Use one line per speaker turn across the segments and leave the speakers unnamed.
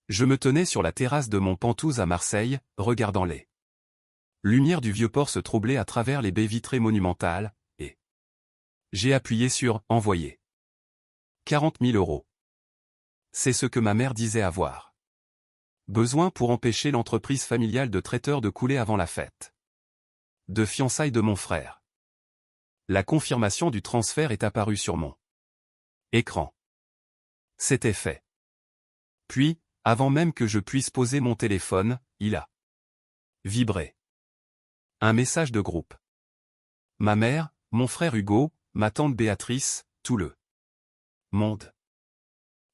Je me tenais sur la terrasse de mon Penthouse à Marseille, regardant les lumières du vieux port se troubler à travers les baies vitrées monumentales, et j'ai appuyé sur « Envoyer ». 40 000 euros. C'est ce que ma mère disait avoir besoin pour empêcher l'entreprise familiale de traiteurs de couler avant la fête de fiançailles de mon frère. La confirmation du transfert est apparue sur mon écran. C'était fait. Puis, avant même que je puisse poser mon téléphone, il a vibré. Un message de groupe. Ma mère, mon frère Hugo, ma tante Béatrice, tout le monde.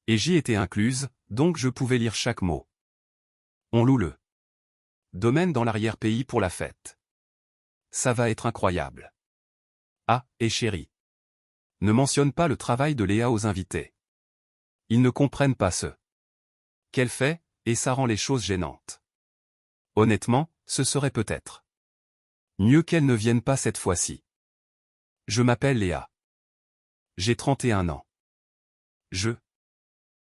Et j'y étais incluse, donc je pouvais lire chaque mot. On loue le domaine dans l'arrière-pays pour la fête. Ça va être incroyable. Ah, et chérie. Ne mentionne pas le travail de Léa aux invités. Ils ne comprennent pas ce qu'elle fait, et ça rend les choses gênantes. Honnêtement, ce serait peut-être mieux qu'elle ne vienne pas cette fois-ci. Je m'appelle Léa. J'ai 31 ans. Je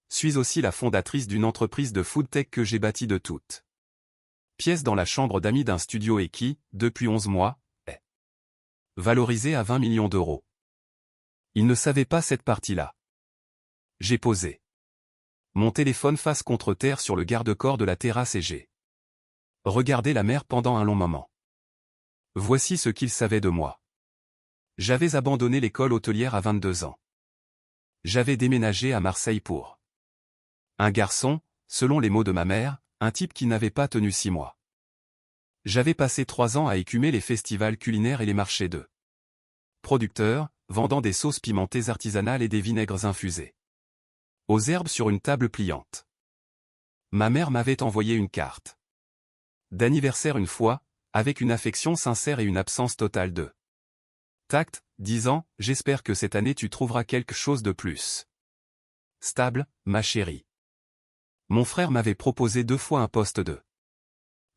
suis aussi la fondatrice d'une entreprise de foodtech que j'ai bâtie de toutes pièces dans la chambre d'amis d'un studio et qui, depuis 11 mois, est valorisée à 20 millions d'euros. Ils ne savaient pas cette partie-là. J'ai posé mon téléphone face contre terre sur le garde-corps de la terrasse et j'ai regardé la mer pendant un long moment. Voici ce qu'ils savaient de moi. J'avais abandonné l'école hôtelière à 22 ans. J'avais déménagé à Marseille pour un garçon, selon les mots de ma mère, un type qui n'avait pas tenu 6 mois. J'avais passé 3 ans à écumer les festivals culinaires et les marchés de producteurs, vendant des sauces pimentées artisanales et des vinaigres infusés aux herbes sur une table pliante. Ma mère m'avait envoyé une carte d'anniversaire une fois, avec une affection sincère et une absence totale de tact, disant « J'espère que cette année tu trouveras quelque chose de plus stable, ma chérie ». Mon frère m'avait proposé 2 fois un poste de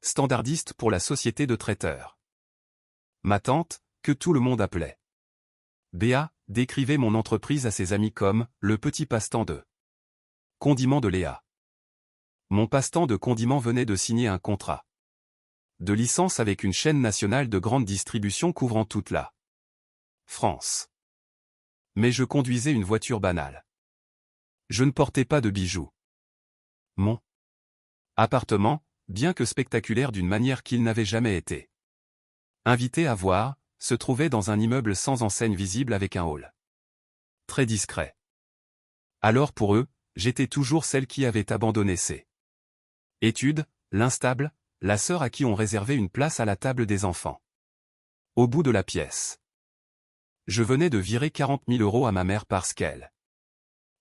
standardiste pour la société de traiteurs. Ma tante, que tout le monde appelait Béa, décrivait mon entreprise à ses amis comme « le petit passe-temps de condiments de Léa ». Mon passe-temps de condiments venait de signer un contrat de licence avec une chaîne nationale de grande distribution couvrant toute la France. Mais je conduisais une voiture banale. Je ne portais pas de bijoux. Mon appartement, bien que spectaculaire d'une manière qu'il n'avait jamais été invité à voir, se trouvait dans un immeuble sans enseigne visible avec un hall très discret. Alors pour eux, j'étais toujours celle qui avait abandonné ses études, l'instable, la sœur à qui on réservait une place à la table des enfants. Au bout de la pièce. Je venais de virer 40 000 euros à ma mère parce qu'elle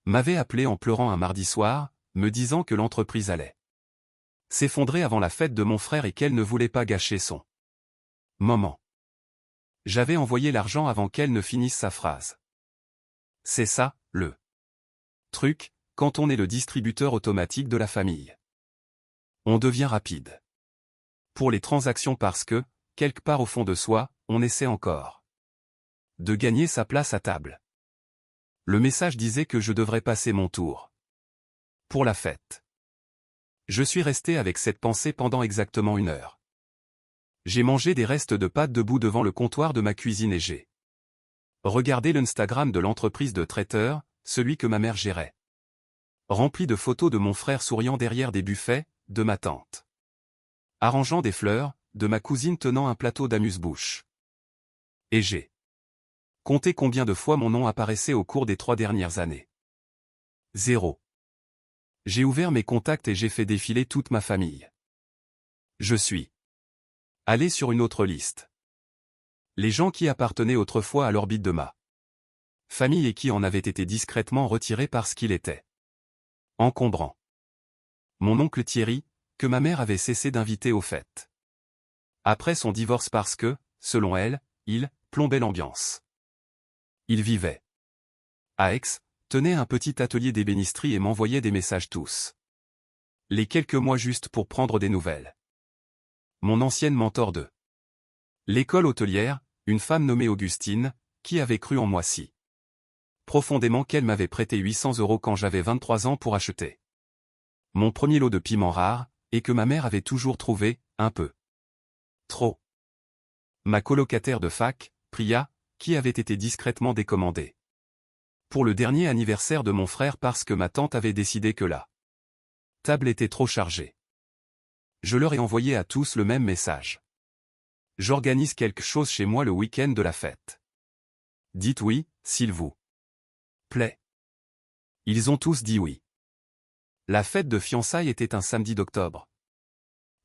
m'avait appelé en pleurant un mardi soir, me disant que l'entreprise allait s'effondrer avant la fête de mon frère et qu'elle ne voulait pas gâcher son moment. J'avais envoyé l'argent avant qu'elle ne finisse sa phrase. C'est ça, le truc, quand on est le distributeur automatique de la famille. On devient rapide pour les transactions parce que, quelque part au fond de soi, on essaie encore de gagner sa place à table. Le message disait que je devrais passer mon tour pour la fête. Je suis resté avec cette pensée pendant exactement 1 heure. J'ai mangé des restes de pâtes debout devant le comptoir de ma cuisine et j'ai regardé l'Instagram de l'entreprise de traiteurs, celui que ma mère gérait. Rempli de photos de mon frère souriant derrière des buffets, de ma tante arrangeant des fleurs, de ma cousine tenant un plateau d'amuse-bouche. Et j'ai compté combien de fois mon nom apparaissait au cours des 3 dernières années. 0. J'ai ouvert mes contacts et j'ai fait défiler toute ma famille. Je suis allé sur une autre liste. Les gens qui appartenaient autrefois à l'orbite de ma famille et qui en avaient été discrètement retirés parce qu'il était encombrant. Mon oncle Thierry, que ma mère avait cessé d'inviter aux fêtes. Après son divorce parce que, selon elle, il plombait l'ambiance. Il vivait à Aix, tenait un petit atelier d'ébénisterie et m'envoyait des messages tous les quelques mois juste pour prendre des nouvelles. Mon ancienne mentor de l'école hôtelière, une femme nommée Augustine, qui avait cru en moi si profondément qu'elle m'avait prêté 800 € quand j'avais 23 ans pour acheter Mon premier lot de piments rares, et que ma mère avait toujours trouvé, un peu trop. Ma colocataire de fac, Priya, qui avait été discrètement décommandée. Pour le dernier anniversaire de mon frère parce que ma tante avait décidé que la table était trop chargée. Je leur ai envoyé à tous le même message. J'organise quelque chose chez moi le week-end de la fête. Dites oui, s'il vous plaît. Ils ont tous dit oui. La fête de fiançailles était un samedi d'octobre.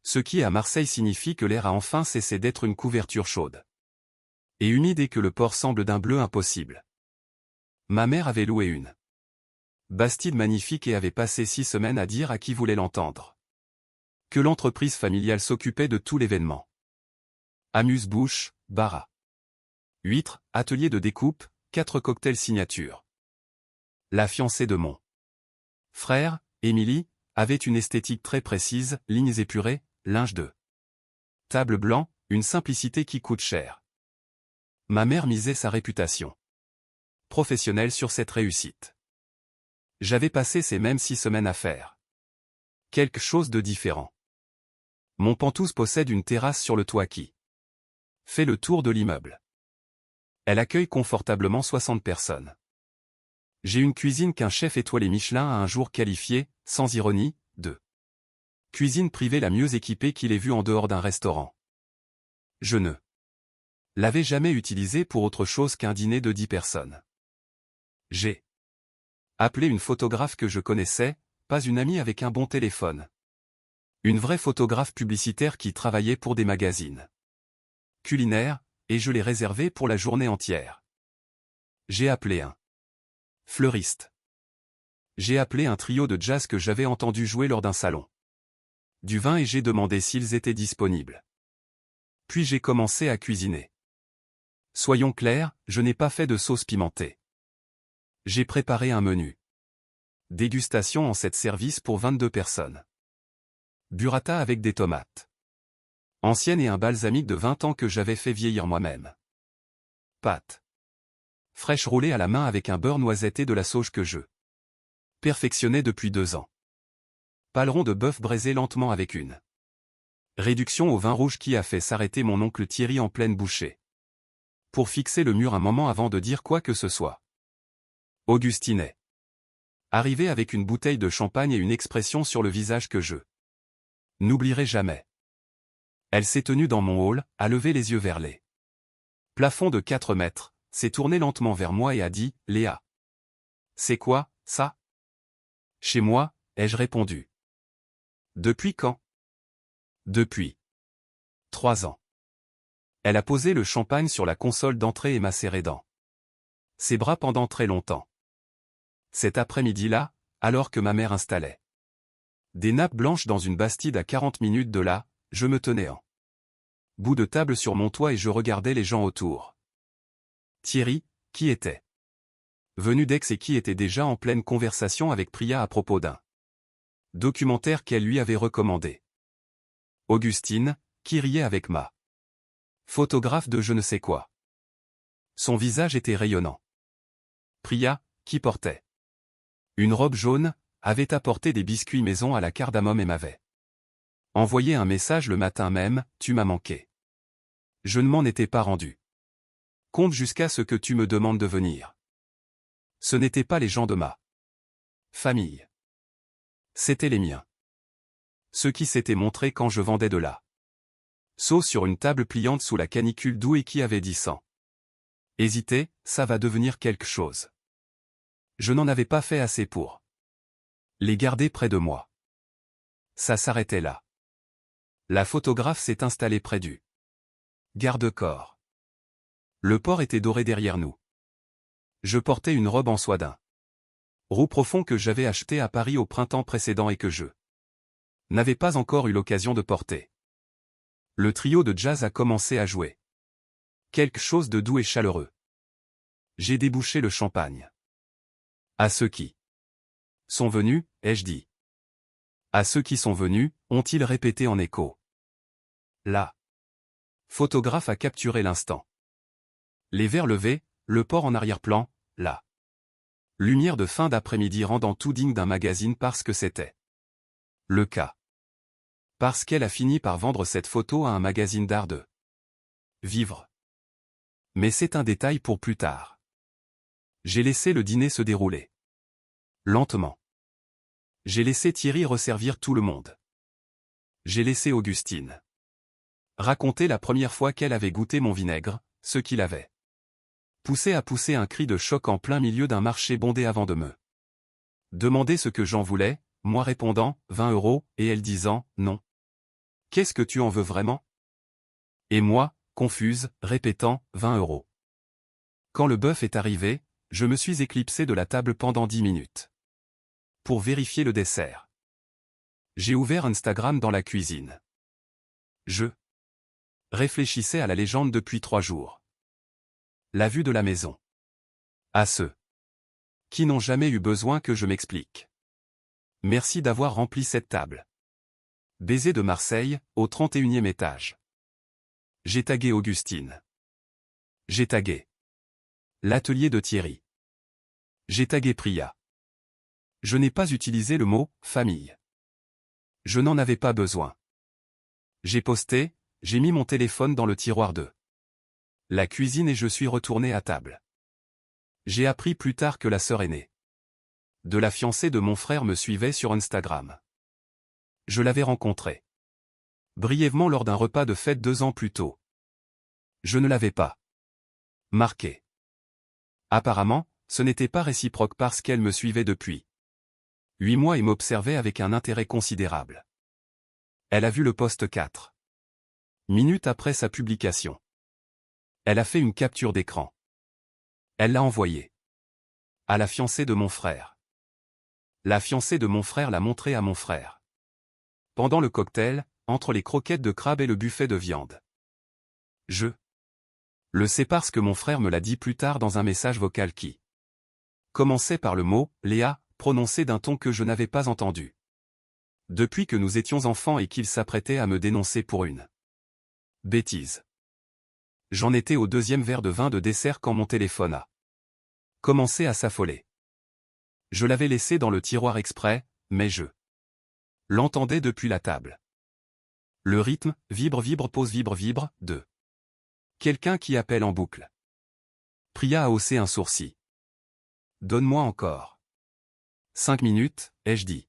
Ce qui à Marseille signifie que l'air a enfin cessé d'être une couverture chaude et humide et que le port semble d'un bleu impossible. Ma mère avait loué une bastide magnifique et avait passé 6 semaines à dire à qui voulait l'entendre que l'entreprise familiale s'occupait de tout l'événement. Amuse-bouche, bar à huîtres, atelier de découpe, 4 cocktails signature. La fiancée de mon frère, Émilie, avait une esthétique très précise, lignes épurées, linge de table blanc, une simplicité qui coûte cher. Ma mère misait sa réputation professionnelle sur cette réussite. J'avais passé ces mêmes 6 semaines à faire quelque chose de différent. Mon Pantouse possède une terrasse sur le toit qui fait le tour de l'immeuble. Elle accueille confortablement 60 personnes. J'ai une cuisine qu'un chef étoilé Michelin a un jour qualifiée, sans ironie, de cuisine privée la mieux équipée qu'il ait vue en dehors d'un restaurant. Je ne l'avais jamais utilisée pour autre chose qu'un dîner de 10 personnes. J'ai appelé une photographe que je connaissais, pas une amie avec un bon téléphone. Une vraie photographe publicitaire qui travaillait pour des magazines culinaires, et je l'ai réservée pour la journée entière. J'ai appelé un fleuriste. J'ai appelé un trio de jazz que j'avais entendu jouer lors d'un salon du vin et j'ai demandé s'ils étaient disponibles. Puis j'ai commencé à cuisiner. Soyons clairs, je n'ai pas fait de sauce pimentée. J'ai préparé un menu dégustation en 7 services pour 22 personnes. Burrata avec des tomates anciennes et un balsamique de 20 ans que j'avais fait vieillir moi-même. Pâtes fraîches roulées à la main avec un beurre noisette et de la sauge que je perfectionnais depuis 2 ans. Paleron de bœuf braisé lentement avec une réduction au vin rouge qui a fait s'arrêter mon oncle Thierry en pleine bouchée. Pour fixer le mur un moment avant de dire quoi que ce soit. Augustinet. Arrivé avec une bouteille de champagne et une expression sur le visage que je n'oublierai jamais. Elle s'est tenue dans mon hall, a levé les yeux vers les plafonds de 4 mètres, s'est tournée lentement vers moi et a dit « Léa. C'est quoi, ça ?» Chez moi, ai-je répondu. Depuis quand? Depuis 3 ans. Elle a posé le champagne sur la console d'entrée et m'a serré dans ses bras pendant très longtemps. Cet après-midi-là, alors que ma mère installait des nappes blanches dans une bastide à 40 minutes de là, je me tenais en bout de table sur mon toit et je regardais les gens autour. Thierry, qui était venu d'Aix et qui était déjà en pleine conversation avec Priya à propos d'un documentaire qu'elle lui avait recommandé. Augustine, qui riait avec ma photographe de je ne sais quoi. Son visage était rayonnant. Priya, qui portait une robe jaune, avait apporté des biscuits maison à la cardamome et m'avait envoyé un message le matin même, tu m'as manqué. Je ne m'en étais pas rendu compte jusqu'à ce que tu me demandes de venir. Ce n'étaient pas les gens de ma famille. C'étaient les miens. Ceux qui s'étaient montrés quand je vendais de la sauce sur une table pliante sous la canicule d'où et qui avait dit sans hésiter, ça va devenir quelque chose. Je n'en avais pas fait assez pour les garder près de moi. Ça s'arrêtait là. La photographe s'est installée près du garde-corps. Le port était doré derrière nous. Je portais une robe en soie d'un roux profond que j'avais acheté à Paris au printemps précédent et que je n'avais pas encore eu l'occasion de porter. Le trio de jazz a commencé à jouer. Quelque chose de doux et chaleureux. J'ai débouché le champagne. À ceux qui sont venus, ai-je dit. À ceux qui sont venus, ont-ils répété en écho. La photographe a capturé l'instant. Les verres levés, le port en arrière-plan, la lumière de fin d'après-midi rendant tout digne d'un magazine parce que c'était Le cas. Parce qu'elle a fini par vendre cette photo à un magazine d'art de vivre. Mais c'est un détail pour plus tard. J'ai laissé le dîner se dérouler. Lentement. J'ai laissé Thierry resservir tout le monde. J'ai laissé Augustine raconter la première fois qu'elle avait goûté mon vinaigre, ce qu'il avait poussé à pousser un cri de choc en plein milieu d'un marché bondé avant de me demander ce que j'en voulais, moi répondant, 20 €, et elle disant, non. Qu'est-ce que tu en veux vraiment? Et moi, confuse, répétant, 20 €. Quand le bœuf est arrivé, je me suis éclipsé de la table pendant 10 minutes. Pour vérifier le dessert. J'ai ouvert Instagram dans la cuisine. Je réfléchissais à la légende depuis 3 jours. La vue de la maison. À ceux qui n'ont jamais eu besoin que je m'explique. Merci d'avoir rempli cette table. Baiser de Marseille, au 31e étage. J'ai tagué Augustine. J'ai tagué l'atelier de Thierry. J'ai tagué Priya. Je n'ai pas utilisé le mot « famille ». Je n'en avais pas besoin. J'ai posté, j'ai mis mon téléphone dans le tiroir de la cuisine et je suis retourné à table. J'ai appris plus tard que la sœur aînée de la fiancée de mon frère me suivait sur Instagram. Je l'avais rencontrée brièvement lors d'un repas de fête 2 ans plus tôt. Je ne l'avais pas marqué. Apparemment, ce n'était pas réciproque parce qu'elle me suivait depuis 8 mois et m'observait avec un intérêt considérable. Elle a vu le post 4 minutes après sa publication. Elle a fait une capture d'écran. Elle l'a envoyée à la fiancée de mon frère. La fiancée de mon frère l'a montré à mon frère. Pendant le cocktail, entre les croquettes de crabe et le buffet de viande. Je le sais parce que mon frère me l'a dit plus tard dans un message vocal qui commençait par le mot « Léa », prononcé d'un ton que je n'avais pas entendu. Depuis que nous étions enfants et qu'il s'apprêtait à me dénoncer pour une bêtise. J'en étais au 2e verre de vin de dessert quand mon téléphone a commencé à s'affoler. Je l'avais laissé dans le tiroir exprès, mais je l'entendais depuis la table. Le rythme, vibre vibre pause vibre vibre, de quelqu'un qui appelle en boucle. Priya a haussé un sourcil. Donne-moi encore 5 minutes, ai-je dit.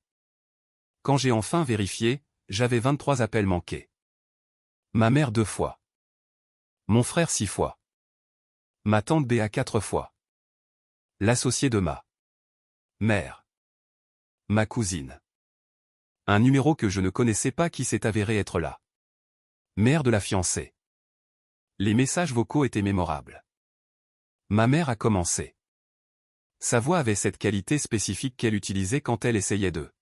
Quand j'ai enfin vérifié, j'avais 23 appels manqués. Ma mère 2 fois. Mon frère 6 fois. Ma tante Béa 4 fois. L'associé de ma mère. Ma cousine. Un numéro que je ne connaissais pas qui s'est avéré être la mère de la fiancée. Les messages vocaux étaient mémorables. Ma mère a commencé. Sa voix avait cette qualité spécifique qu'elle utilisait quand elle essayait de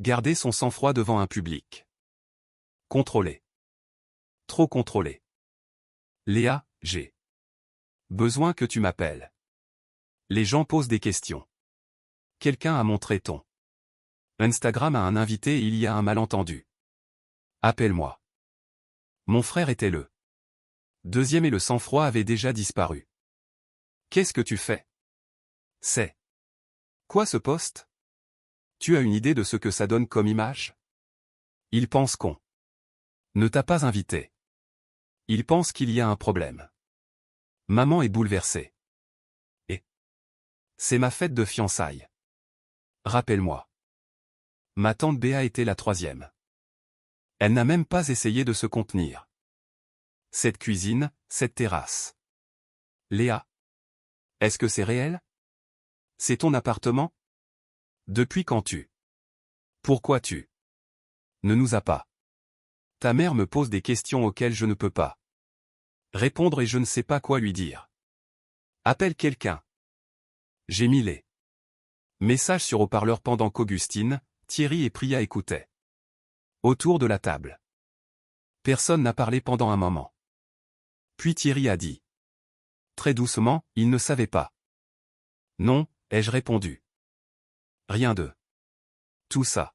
garder son sang-froid devant un public. Contrôlé. Trop contrôlé. Léa, j'ai besoin que tu m'appelles. Les gens posent des questions. Quelqu'un a montré ton Instagram à un invité et il y a un malentendu. Appelle-moi. Mon frère était le 2e et le sang-froid avait déjà disparu. Qu'est-ce que tu fais? C'est quoi ce post? Tu as une idée de ce que ça donne comme image? Il pense qu'on ne t'a pas invité. Il pense qu'il y a un problème. Maman est bouleversée. Et c'est ma fête de fiançailles. Rappelle-moi. Ma tante Béa était la 3e. Elle n'a même pas essayé de se contenir. Cette cuisine, cette terrasse. Léa. Est-ce que c'est réel? C'est ton appartement? Depuis quand tu? Pourquoi tu ne nous as pas? Ta mère me pose des questions auxquelles je ne peux pas répondre et je ne sais pas quoi lui dire. Appelle quelqu'un. J'ai mis les messages sur haut-parleur pendant qu'Augustine, Thierry et Priya écoutaient. Autour de la table. Personne n'a parlé pendant un moment. Puis Thierry a dit. Très doucement, il ne savait pas. Non, ai-je répondu. Rien de tout ça.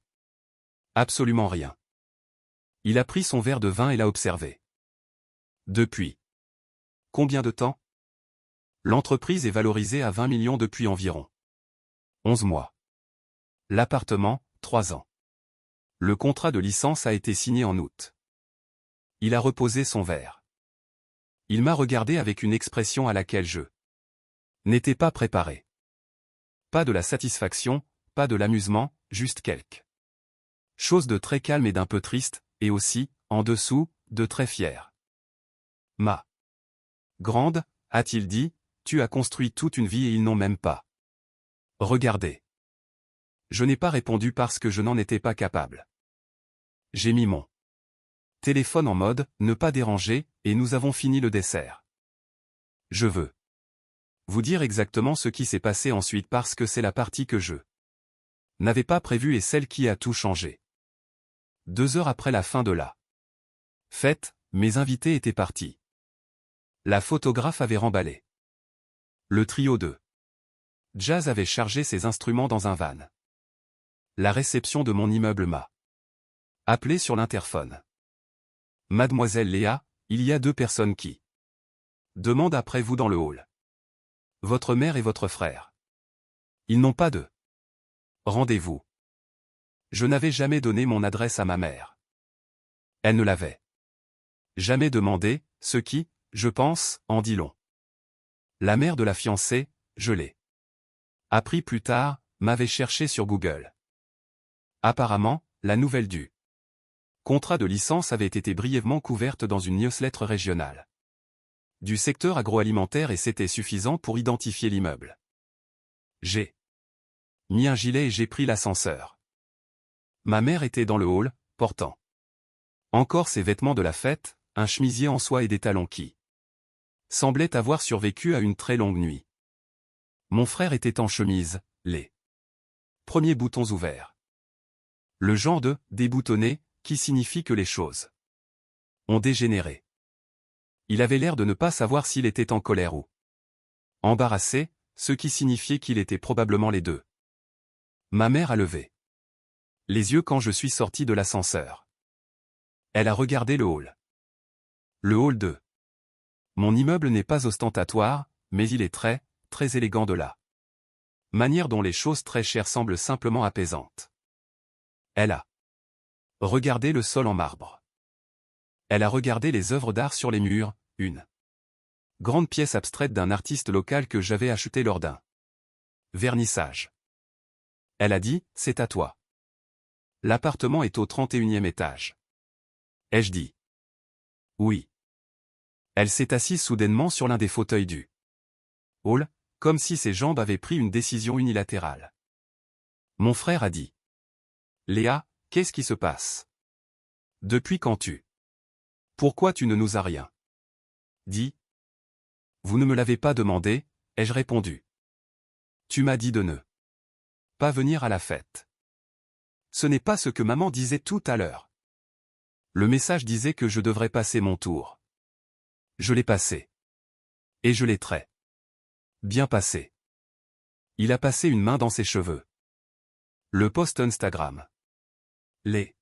Absolument rien. Il a pris son verre de vin et l'a observé. Depuis combien de temps? L'entreprise est valorisée à 20 millions depuis environ 11 mois. L'appartement, 3 ans. Le contrat de licence a été signé en août. Il a reposé son verre. Il m'a regardé avec une expression à laquelle je n'étais pas préparé. Pas de la satisfaction, pas de l'amusement, juste quelque chose de très calme et d'un peu triste, et aussi, en dessous, de très fier. Ma grande, a-t-il dit, tu as construit toute une vie et ils n'ont même pas regardé. Je n'ai pas répondu parce que je n'en étais pas capable. J'ai mis mon téléphone en mode « ne pas déranger » et nous avons fini le dessert. Je veux vous dire exactement ce qui s'est passé ensuite parce que c'est la partie que je n'avais pas prévue et celle qui a tout changé. 2 heures après la fin de la fête, mes invités étaient partis. La photographe avait remballé. Le trio de jazz avait chargé ses instruments dans un van. La réception de mon immeuble m'a appelé sur l'interphone. Mademoiselle Léa, il y a 2 personnes qui demandent après vous dans le hall. Votre mère et votre frère. Ils n'ont pas de rendez-vous. Je n'avais jamais donné mon adresse à ma mère. Elle ne l'avait jamais demandé, ce qui, je pense, en dit long. La mère de la fiancée, je l'ai appris plus tard, m'avait cherché sur Google. Apparemment, la nouvelle du contrat de licence avait été brièvement couverte dans une newsletter régionale du secteur agroalimentaire et c'était suffisant pour identifier l'immeuble. J'ai mis un gilet et j'ai pris l'ascenseur. Ma mère était dans le hall, portant encore ses vêtements de la fête, un chemisier en soie et des talons qui semblaient avoir survécu à une très longue nuit. Mon frère était en chemise, les premiers boutons ouverts. Le genre de « déboutonné » qui signifie que les choses ont dégénéré. Il avait l'air de ne pas savoir s'il était en colère ou embarrassé, ce qui signifiait qu'il était probablement les deux. Ma mère a levé les yeux quand je suis sorti de l'ascenseur. Elle a regardé le hall. Le hall 2. Mon immeuble n'est pas ostentatoire, mais il est très, très élégant de la manière dont les choses très chères semblent simplement apaisantes. Elle a regardé le sol en marbre. Elle a regardé les œuvres d'art sur les murs, une grande pièce abstraite d'un artiste local que j'avais acheté lors d'un vernissage. Elle a dit, c'est à toi. L'appartement est au 31e étage. Ai-je dit oui. Elle s'est assise soudainement sur l'un des fauteuils du hall, comme si ses jambes avaient pris une décision unilatérale. Mon frère a dit. Léa, qu'est-ce qui se passe? Depuis quand pourquoi tu ne nous as rien dit? Vous ne me l'avez pas demandé, ai-je répondu. Tu m'as dit de ne pas venir à la fête. Ce n'est pas ce que maman disait tout à l'heure. Le message disait que je devrais passer mon tour. Je l'ai passé. Et je l'ai très bien passé. Il a passé une main dans ses cheveux. Le post Instagram. Les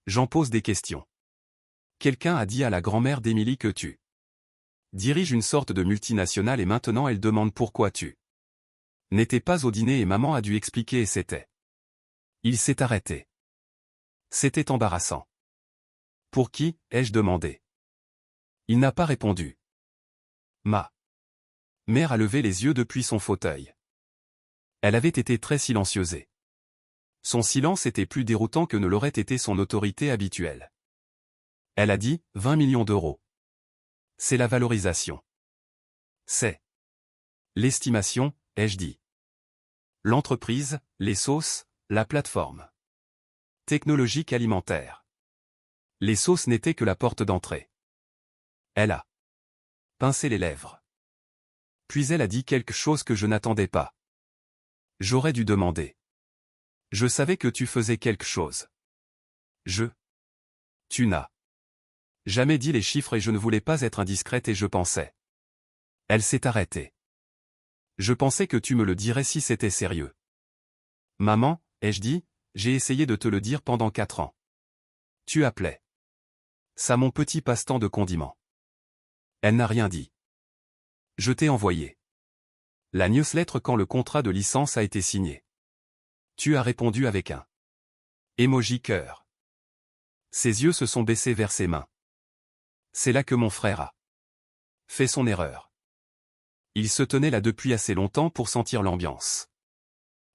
gens posent des questions. Quelqu'un a dit à la grand-mère d'Émilie que tu diriges une sorte de multinationale et maintenant elle demande pourquoi tu n'étais pas au dîner et maman a dû expliquer et c'était. Il s'est arrêté. C'était embarrassant. Pour qui, ai-je demandé. Il n'a pas répondu. Ma mère a levé les yeux depuis son fauteuil. Elle avait été très silencieuse. Son silence était plus déroutant que ne l'aurait été son autorité habituelle. Elle a dit, 20 millions d'euros. C'est la valorisation. C'est l'estimation, ai-je dit. L'entreprise, les sauces, la plateforme technologique alimentaire. Les sauces n'étaient que la porte d'entrée. Elle a pincé les lèvres. Puis elle a dit quelque chose que je n'attendais pas. J'aurais dû demander. Je savais que tu faisais quelque chose. Tu n'as jamais dit les chiffres et je ne voulais pas être indiscrète et je pensais. Elle s'est arrêtée. Je pensais que tu me le dirais si c'était sérieux. Maman, ai-je dit, j'ai essayé de te le dire pendant 4 ans. Tu appelais ça mon petit passe-temps de condiment. Elle n'a rien dit. Je t'ai envoyé la newsletter quand le contrat de licence a été signé. Tu as répondu avec un Emoji cœur. Ses yeux se sont baissés vers ses mains. C'est là que mon frère a fait son erreur. Il se tenait là depuis assez longtemps pour sentir l'ambiance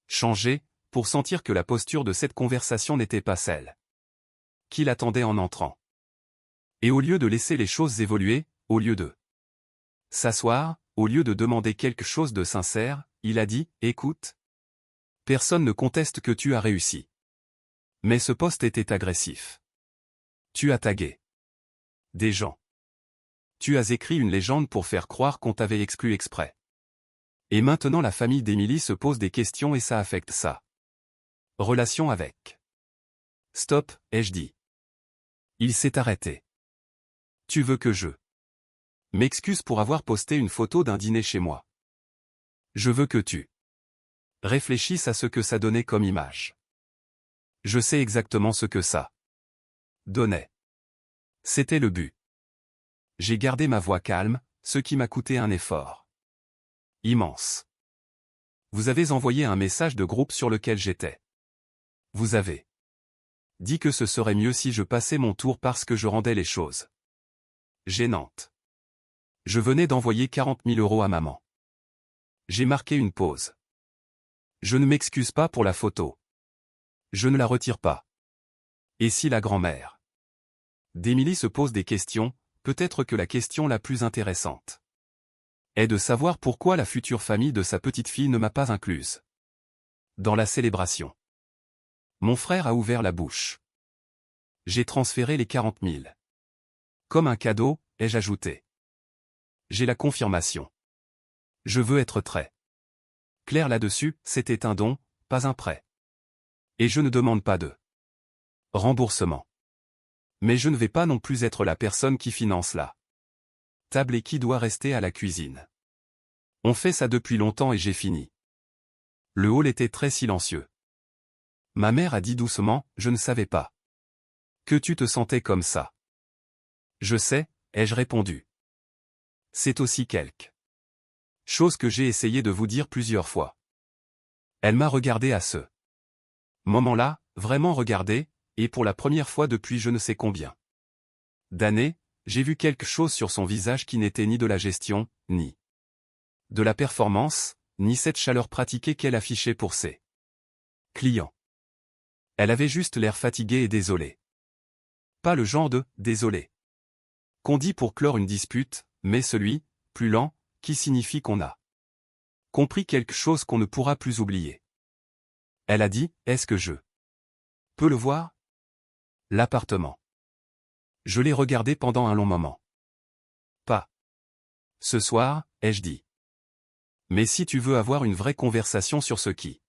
changer, pour sentir que la posture de cette conversation n'était pas celle qu'il attendait en entrant. Et au lieu de laisser les choses évoluer, au lieu de s'asseoir, au lieu de demander quelque chose de sincère, il a dit « Écoute, personne ne conteste que tu as réussi. Mais ce post était agressif. Tu as tagué des gens. Tu as écrit une légende pour faire croire qu'on t'avait exclu exprès. Et maintenant la famille d'Emily se pose des questions et ça affecte sa relation avec. Stop, ai-je dit. Il s'est arrêté. Tu veux que je m'excuse pour avoir posté une photo d'un dîner chez moi. Je veux que tu réfléchisses à ce que ça donnait comme image. Je sais exactement ce que ça donnait. C'était le but. J'ai gardé ma voix calme, ce qui m'a coûté un effort immense. Vous avez envoyé un message de groupe sur lequel j'étais. Vous avez dit que ce serait mieux si je passais mon tour parce que je rendais les choses gênantes. Je venais d'envoyer 40 000 € à maman. J'ai marqué une pause. Je ne m'excuse pas pour la photo. Je ne la retire pas. Et si la grand-mère d'Emily se pose des questions, peut-être que la question la plus intéressante est de savoir pourquoi la future famille de sa petite-fille ne m'a pas incluse dans la célébration. Mon frère a ouvert la bouche. J'ai transféré les 40 000. Comme un cadeau, ai-je ajouté. J'ai la confirmation. Je veux être très clair là-dessus, c'était un don, pas un prêt. Et je ne demande pas de remboursement. Mais je ne vais pas non plus être la personne qui finance la table et qui doit rester à la cuisine. On fait ça depuis longtemps et j'ai fini. Le hall était très silencieux. Ma mère a dit doucement, je ne savais pas que tu te sentais comme ça. Je sais, ai-je répondu. C'est aussi quelque chose que j'ai essayé de vous dire plusieurs fois. Elle m'a regardé à ce moment-là, vraiment regardé, et pour la première fois depuis je ne sais combien d'années, j'ai vu quelque chose sur son visage qui n'était ni de la gestion, ni de la performance, ni cette chaleur pratiquée qu'elle affichait pour ses clients. Elle avait juste l'air fatiguée et désolée. Pas le genre de « désolé » qu'on dit pour clore une dispute, mais celui, plus lent, qui signifie qu'on a compris quelque chose qu'on ne pourra plus oublier. Elle a dit, est-ce que je peux le voir? L'appartement. Je l'ai regardé pendant un long moment. Pas ce soir, ai-je dit. Mais si tu veux avoir une vraie conversation sur ce qui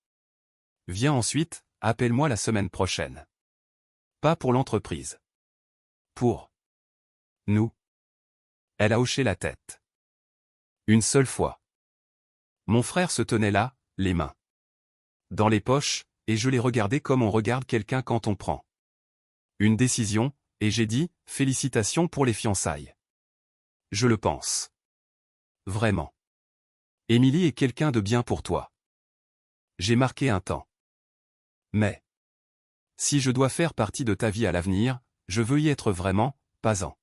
vient ensuite, appelle-moi la semaine prochaine. Pas pour l'entreprise. Pour nous. Elle a hoché la tête. Une seule fois. Mon frère se tenait là, les mains dans les poches, et je l'ai regardé comme on regarde quelqu'un quand on prend une décision, et j'ai dit, félicitations pour les fiançailles. Je le pense. Vraiment. Émilie est quelqu'un de bien pour toi. J'ai marqué un temps. Mais si je dois faire partie de ta vie à l'avenir, je veux y être vraiment, pas en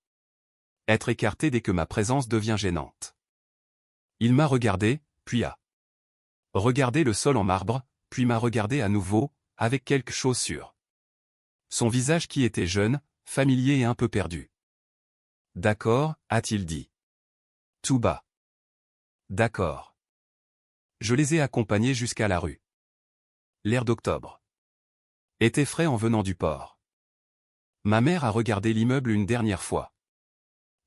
être écarté dès que ma présence devient gênante. Il m'a regardé, puis a regardé le sol en marbre, puis m'a regardé à nouveau, avec quelque chose sur son visage qui était jeune, familier et un peu perdu. D'accord, a-t-il dit. Tout bas. D'accord. Je les ai accompagnés jusqu'à la rue. L'air d'octobre était frais en venant du port. Ma mère a regardé l'immeuble une dernière fois.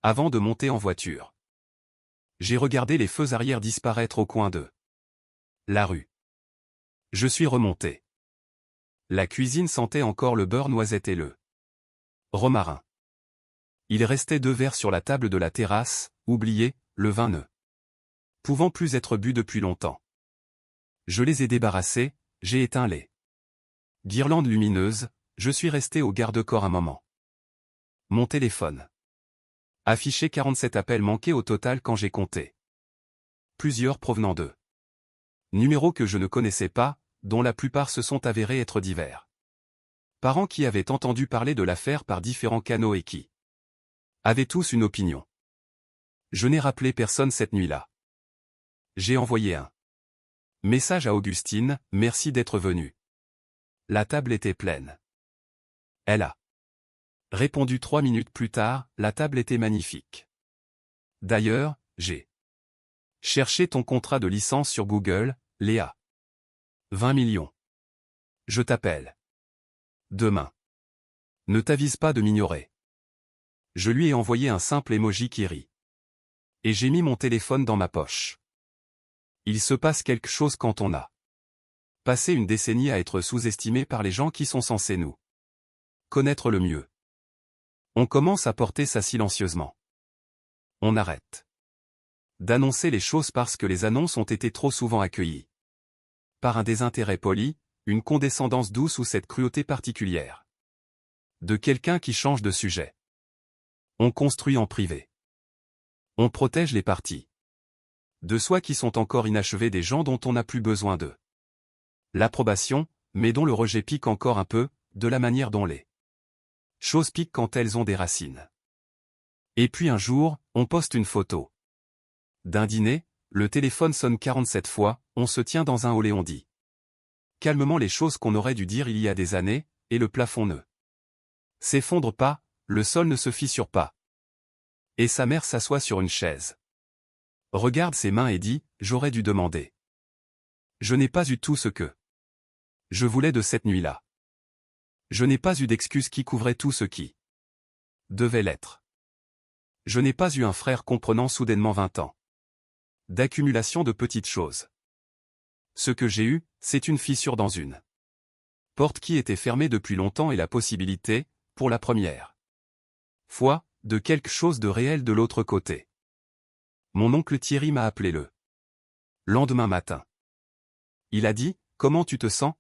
Avant de monter en voiture. J'ai regardé les feux arrière disparaître au coin de la rue. Je suis remonté. La cuisine sentait encore le beurre noisette et le romarin. Il restait 2 verres sur la table de la terrasse, oubliés, le vin ne pouvant plus être bu depuis longtemps. Je les ai débarrassés, j'ai éteint les guirlandes lumineuses, je suis resté au garde-corps un moment. Mon téléphone affichait 47 appels manqués au total quand j'ai compté. Plusieurs provenant de numéros que je ne connaissais pas, dont la plupart se sont avérés être divers. Parents qui avaient entendu parler de l'affaire par différents canaux et qui avaient tous une opinion. Je n'ai rappelé personne cette nuit-là. J'ai envoyé un message à Augustine, merci d'être venue. La table était pleine. Elle a répondu 3 minutes plus tard, la table était magnifique. D'ailleurs, j'ai cherché ton contrat de licence sur Google, Léa. 20 millions. Je t'appelle. Demain. Ne t'avise pas de m'ignorer. Je lui ai envoyé un simple emoji qui rit. Et j'ai mis mon téléphone dans ma poche. Il se passe quelque chose quand on a passé une décennie à être sous-estimé par les gens qui sont censés nous connaître le mieux. On commence à porter ça silencieusement. On arrête d'annoncer les choses parce que les annonces ont été trop souvent accueillies par un désintérêt poli, une condescendance douce ou cette cruauté particulière de quelqu'un qui change de sujet. On construit en privé. On protège les parties de soi qui sont encore inachevées des gens dont on n'a plus besoin d'eux. L'approbation, mais dont le rejet pique encore un peu, de la manière dont les choses piquent quand elles ont des racines. Et puis un jour, on poste une photo d'un dîner, le téléphone sonne 47 fois, on se tient dans un hall et on dit calmement les choses qu'on aurait dû dire il y a des années, et le plafond ne s'effondre pas, le sol ne se fissure pas. Et sa mère s'assoit sur une chaise. Regarde ses mains et dit, j'aurais dû demander. Je n'ai pas eu tout ce que je voulais de cette nuit-là. Je n'ai pas eu d'excuses qui couvraient tout ce qui devait l'être. Je n'ai pas eu un frère comprenant soudainement 20 ans d'accumulation de petites choses. Ce que j'ai eu, c'est une fissure dans une porte qui était fermée depuis longtemps et la possibilité, pour la première fois, de quelque chose de réel de l'autre côté. Mon oncle Thierry m'a appelé le lendemain matin. Il a dit, comment tu te sens?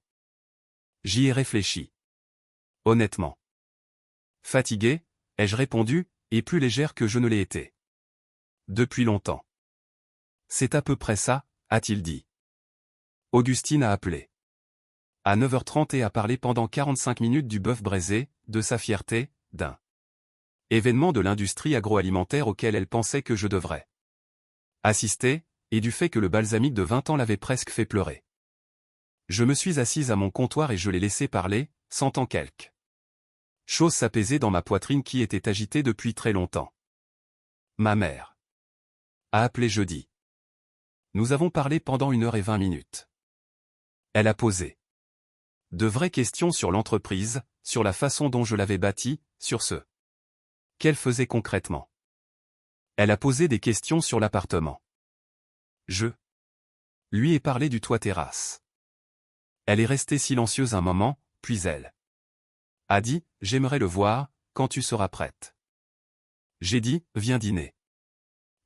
J'y ai réfléchi. Honnêtement. Fatigué, ai-je répondu, et plus légère que je ne l'ai été. Depuis longtemps. C'est à peu près ça, a-t-il dit. Augustine a appelé. À 9h30 et a parlé pendant 45 minutes du bœuf braisé, de sa fierté, d'un événement de l'industrie agroalimentaire auquel elle pensait que je devrais assister, et du fait que le balsamique de 20 ans l'avait presque fait pleurer. Je me suis assise à mon comptoir et je l'ai laissé parler, sentant quelque chose s'apaiser dans ma poitrine qui était agitée depuis très longtemps. Ma mère a appelé jeudi. Nous avons parlé pendant 1h20. Elle a posé de vraies questions sur l'entreprise, sur la façon dont je l'avais bâtie, sur ce qu'elle faisait concrètement. Elle a posé des questions sur l'appartement. Je lui ai parlé du toit terrasse. Elle est restée silencieuse un moment, puis elle a dit, j'aimerais le voir, quand tu seras prête. J'ai dit, viens dîner.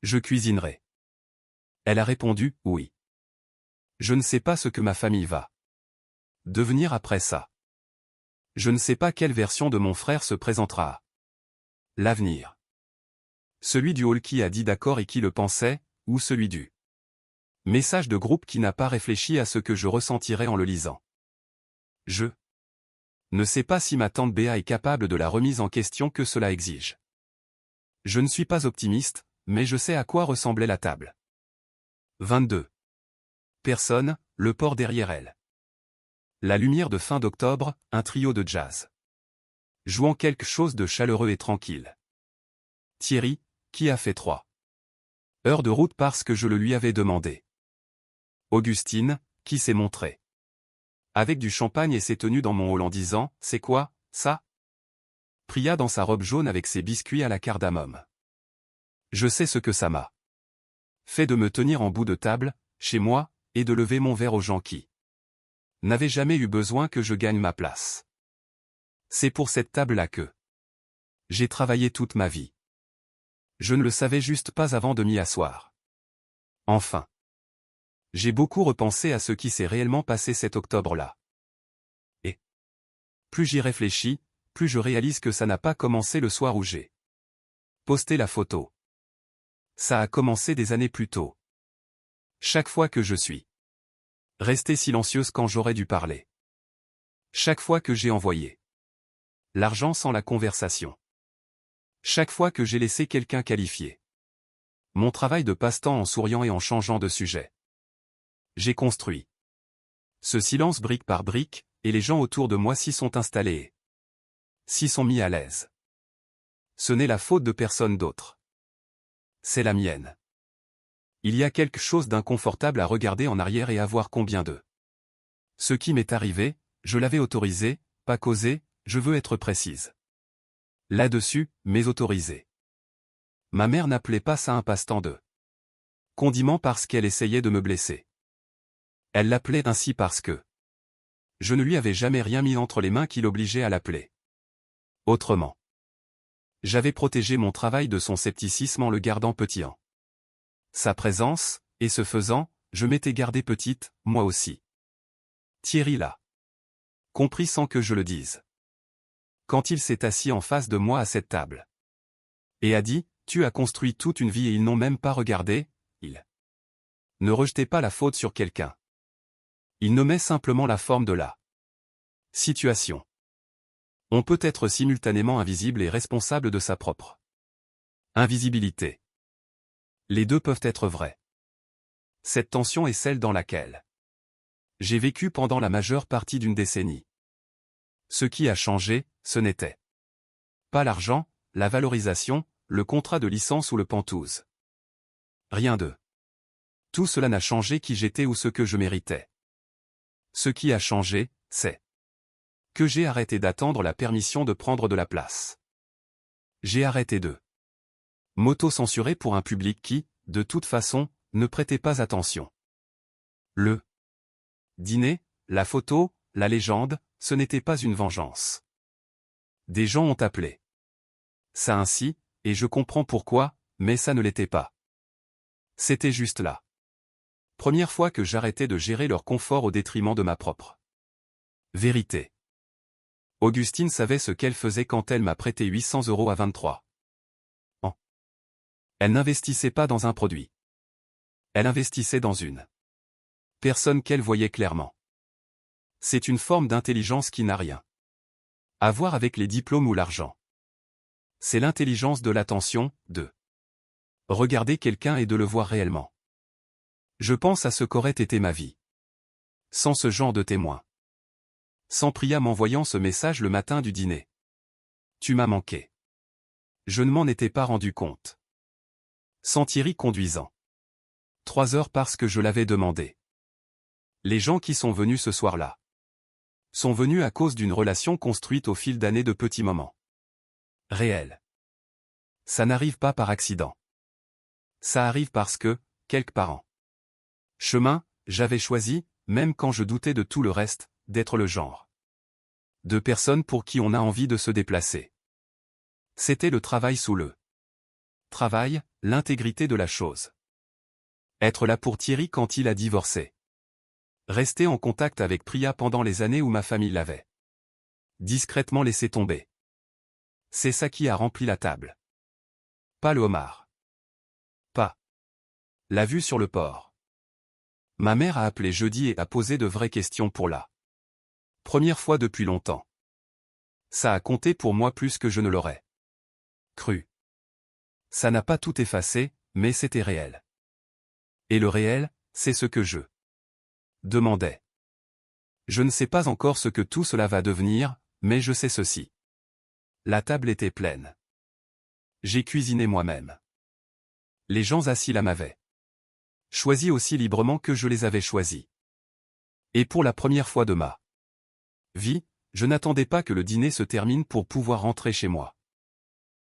Je cuisinerai. Elle a répondu, oui. Je ne sais pas ce que ma famille va devenir après ça. Je ne sais pas quelle version de mon frère se présentera à l'avenir. Celui du hall qui a dit d'accord et qui le pensait, ou celui du message de groupe qui n'a pas réfléchi à ce que je ressentirais en le lisant. Je ne sais pas si ma tante Béa est capable de la remise en question que cela exige. Je ne suis pas optimiste, mais je sais à quoi ressemblait la table. 22. Personne, le port derrière elle. La lumière de fin d'octobre, un trio de jazz. Jouant quelque chose de chaleureux et tranquille. Thierry, qui a fait 3 heures de route parce que je le lui avais demandé. Augustine, qui s'est montrée avec du champagne et s'est tenue dans mon hall en disant, c'est quoi, ça? Priya dans sa robe jaune avec ses biscuits à la cardamome. Je sais ce que ça m'a fait de me tenir en bout de table, chez moi, et de lever mon verre aux gens qui n'avaient jamais eu besoin que je gagne ma place. C'est pour cette table-là que j'ai travaillé toute ma vie. Je ne le savais juste pas avant de m'y asseoir. Enfin. J'ai beaucoup repensé à ce qui s'est réellement passé cet octobre-là. Et plus j'y réfléchis, plus je réalise que ça n'a pas commencé le soir où j'ai posté la photo. Ça a commencé des années plus tôt. Chaque fois que je suis restée silencieuse quand j'aurais dû parler. Chaque fois que j'ai envoyé l'argent sans la conversation. Chaque fois que j'ai laissé quelqu'un qualifier mon travail de passe-temps en souriant et en changeant de sujet. J'ai construit ce silence brique par brique, et les gens autour de moi s'y sont installés et s'y sont mis à l'aise. Ce n'est la faute de personne d'autre. C'est la mienne. Il y a quelque chose d'inconfortable à regarder en arrière et à voir combien de ce qui m'est arrivé, je l'avais autorisé, pas causé, je veux être précise. Là-dessus, mais autorisé. Ma mère n'appelait pas ça un passe-temps de condiment parce qu'elle essayait de me blesser. Elle l'appelait ainsi parce que je ne lui avais jamais rien mis entre les mains qui l'obligeait à l'appeler autrement. J'avais protégé mon travail de son scepticisme en le gardant petit en sa présence, et ce faisant, je m'étais gardé petite, moi aussi. Thierry l'a compris sans que je le dise. Quand il s'est assis en face de moi à cette table et a dit, tu as construit toute une vie et ils n'ont même pas regardé, il ne rejetait pas la faute sur quelqu'un. Il nommait simplement la forme de la situation. On peut être simultanément invisible et responsable de sa propre invisibilité. Les deux peuvent être vrais. Cette tension est celle dans laquelle j'ai vécu pendant la majeure partie d'une décennie. Ce qui a changé, ce n'était pas l'argent, la valorisation, le contrat de licence ou le pantouse. Rien de tout cela n'a changé qui j'étais ou ce que je méritais. Ce qui a changé, c'est que j'ai arrêté d'attendre la permission de prendre de la place. J'ai arrêté de m'auto-censurer pour un public qui, de toute façon, ne prêtait pas attention. Le dîner, la photo, la légende, ce n'était pas une vengeance. Des gens ont appelé ça ainsi, et je comprends pourquoi, mais ça ne l'était pas. C'était juste la première fois que j'arrêtais de gérer leur confort au détriment de ma propre vérité. Augustine savait ce qu'elle faisait quand elle m'a prêté 800 € à 23 ans. Elle n'investissait pas dans un produit. Elle investissait dans une personne qu'elle voyait clairement. C'est une forme d'intelligence qui n'a rien à voir avec les diplômes ou l'argent. C'est l'intelligence de l'attention, de regarder quelqu'un et de le voir réellement. Je pense à ce qu'aurait été ma vie sans ce genre de témoin. Sans Priya m'envoyant ce message le matin du dîner. Tu m'as manqué. Je ne m'en étais pas rendu compte. Sans Thierry conduisant 3 heures parce que je l'avais demandé. Les gens qui sont venus ce soir-là sont venus à cause d'une relation construite au fil d'années de petits moments réels. Ça n'arrive pas par accident. Ça arrive parce que, quelque part en chemin, j'avais choisi, même quand je doutais de tout le reste, d'être le genre de personne pour qui on a envie de se déplacer. C'était le travail sous le travail, l'intégrité de la chose. Être là pour Thierry quand il a divorcé. Rester en contact avec Priya pendant les années où ma famille l'avait discrètement laissé tomber. C'est ça qui a rempli la table. Pas le homard. Pas la vue sur le port. Ma mère a appelé jeudi et a posé de vraies questions pour la première fois depuis longtemps. Ça a compté pour moi plus que je ne l'aurais cru. Ça n'a pas tout effacé, mais c'était réel. Et le réel, c'est ce que je demandais. Je ne sais pas encore ce que tout cela va devenir, mais je sais ceci. La table était pleine. J'ai cuisiné moi-même. Les gens assis là m'avaient choisi aussi librement que je les avais choisis. Et pour la première fois de ma vie, je n'attendais pas que le dîner se termine pour pouvoir rentrer chez moi.